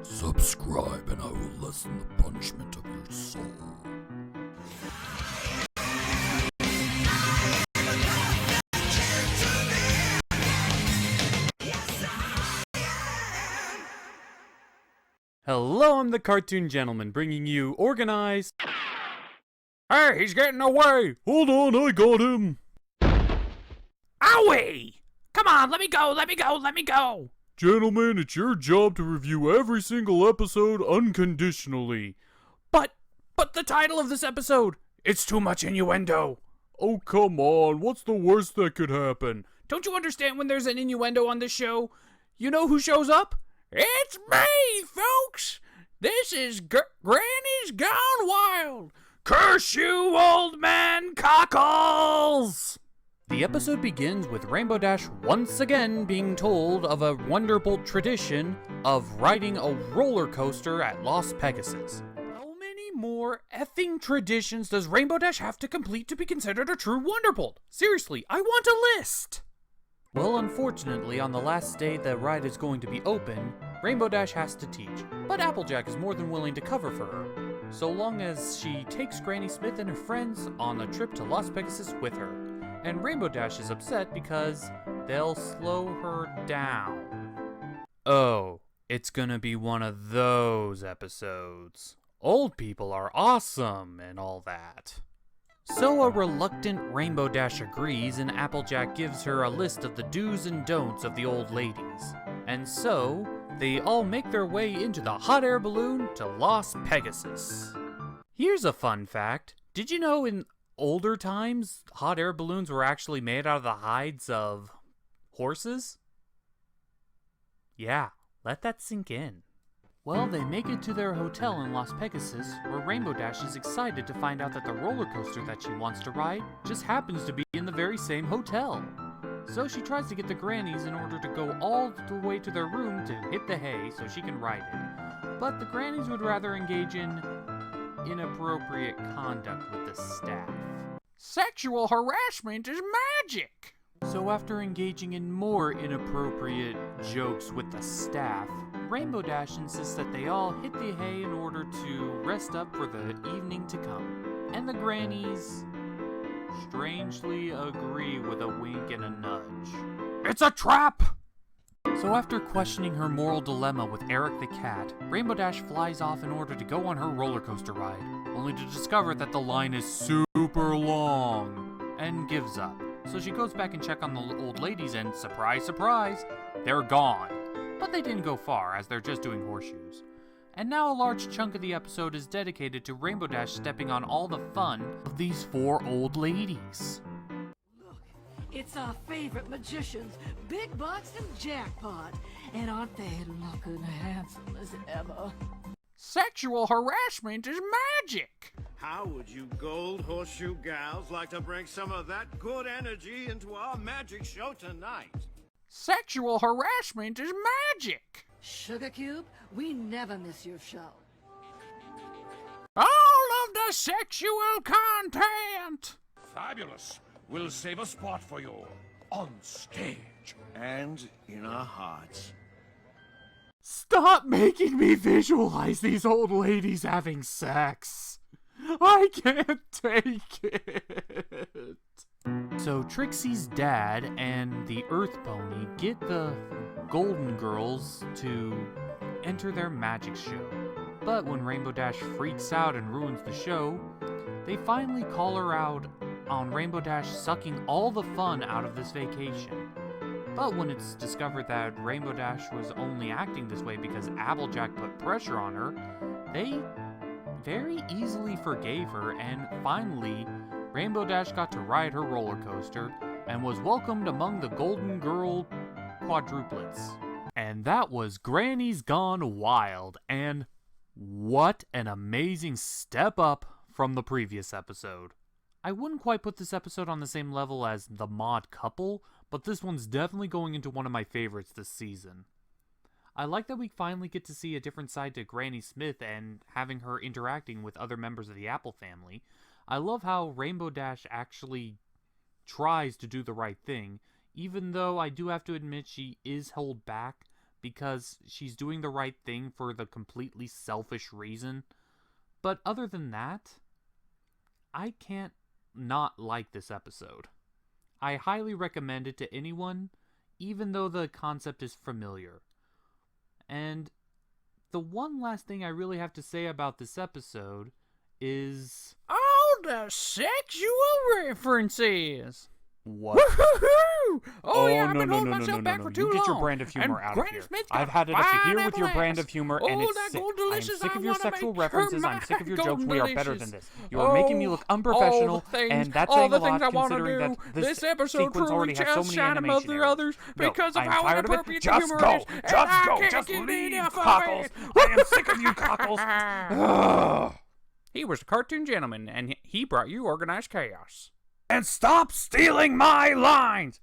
Subscribe and I will lessen the punishment of your soul. Hello, I'm the Cartoon Gentleman, bringing you Organized. Hey, he's getting away! Hold on, I got him! Owie! Come on, let me go! Gentlemen, it's your job to review every single episode unconditionally. But the title of this episode, it's too much innuendo. Oh, come on, what's the worst that could happen? Don't you understand when there's an innuendo on this show? You know who shows up? It's me, folks! This is Grannies Gone Wild! Curse you, old man cockles! The episode begins with Rainbow Dash once again being told of a wonderful tradition of riding a roller coaster at Las Pegasus. How many more effing traditions does Rainbow Dash have to complete to be considered a true Wonderbolt? Seriously, I want a list! Well, unfortunately, on the last day the ride is going to be open, Rainbow Dash has to teach, but Applejack is more than willing to cover for her, so long as she takes Granny Smith and her friends on a trip to Las Pegasus with her. And Rainbow Dash is upset because they'll slow her down. Oh, it's gonna be one of those episodes. Old people are awesome and all that. So a reluctant Rainbow Dash agrees, and Applejack gives her a list of the do's and don'ts of the old ladies. And so, they all make their way into the hot air balloon to Las Pegasus. Here's a fun fact. Did you know in older times, hot air balloons were actually made out of the hides of horses? Yeah, let that sink in. Well, they make it to their hotel in Las Pegasus, where Rainbow Dash is excited to find out that the roller coaster that she wants to ride just happens to be in the very same hotel. So she tries to get the Grannies in order to go all the way to their room to hit the hay so she can ride it. But the Grannies would rather engage in inappropriate conduct with the staff. Sexual harassment is magic! So after engaging in more inappropriate jokes with the staff, Rainbow Dash insists that they all hit the hay in order to rest up for the evening to come. And the Grannies strangely agree with a wink and a nudge. It's a trap! So after questioning her moral dilemma with Eric the cat, Rainbow Dash flies off in order to go on her roller coaster ride, only to discover that the line is super long, and gives up. So she goes back and checks on the old ladies and surprise, surprise, they're gone. But they didn't go far, as they're just doing horseshoes. And now a large chunk of the episode is dedicated to Rainbow Dash stepping on all the fun of these four old ladies. Look, it's our favorite magicians, Big Bucks and Jackpot. And aren't they looking handsome as ever? Sexual harassment is magic! How would you gold horseshoe gals like to bring some of that good energy into our magic show tonight? Sexual harassment is magic! Sugar Cube, we never miss your show. All of the sexual content! Fabulous. We'll save a spot for you on stage. And in our hearts. Stop making me visualize these old ladies having sex. I can't take it. So Trixie's dad and the Earth Pony get the Golden Girls to enter their magic show. But when Rainbow Dash freaks out and ruins the show, they finally call her out on Rainbow Dash sucking all the fun out of this vacation. But when it's discovered that Rainbow Dash was only acting this way because Applejack put pressure on her, they very easily forgave her, and finally, Rainbow Dash got to ride her roller coaster and was welcomed among the Golden Girl quadruplets. And that was Grannies Gone Wild, and what an amazing step up from the previous episode. I wouldn't quite put this episode on the same level as The Mod Couple, but this one's definitely going into one of my favorites this season. I like that we finally get to see a different side to Granny Smith and having her interacting with other members of the Apple family. I love how Rainbow Dash actually tries to do the right thing, even though I do have to admit she is held back because she's doing the right thing for the completely selfish reason. But other than that, I can't not like this episode. I highly recommend it to anyone, even though the concept is familiar. And the one last thing I really have to say about this episode is... all the sexual references. What? Woohoo! Oh yeah, I've no, been no, holding no, myself no, back no, for no. too long. You get your brand of humor And out of Granny here. Smith's got I've had enough to fine hear with your apple brand ass. of humor, Oh, and it's that sick. gold I am delicious, sick I of your wanna sexual make sure references. I'm my sick of your golden jokes. We are better delicious. than this. You are making me look unprofessional, and that's saying a lot considering that this episode sequence already has so many shine above animation the errors. others because No, of I'm how tired of it. inappropriate the Just humor go. is. and Just I go. can't Just get leave, enough of cockles. it. I am sick of you, cockles. He was a cartoon gentleman, and he brought you organized chaos. And stop stealing my lines!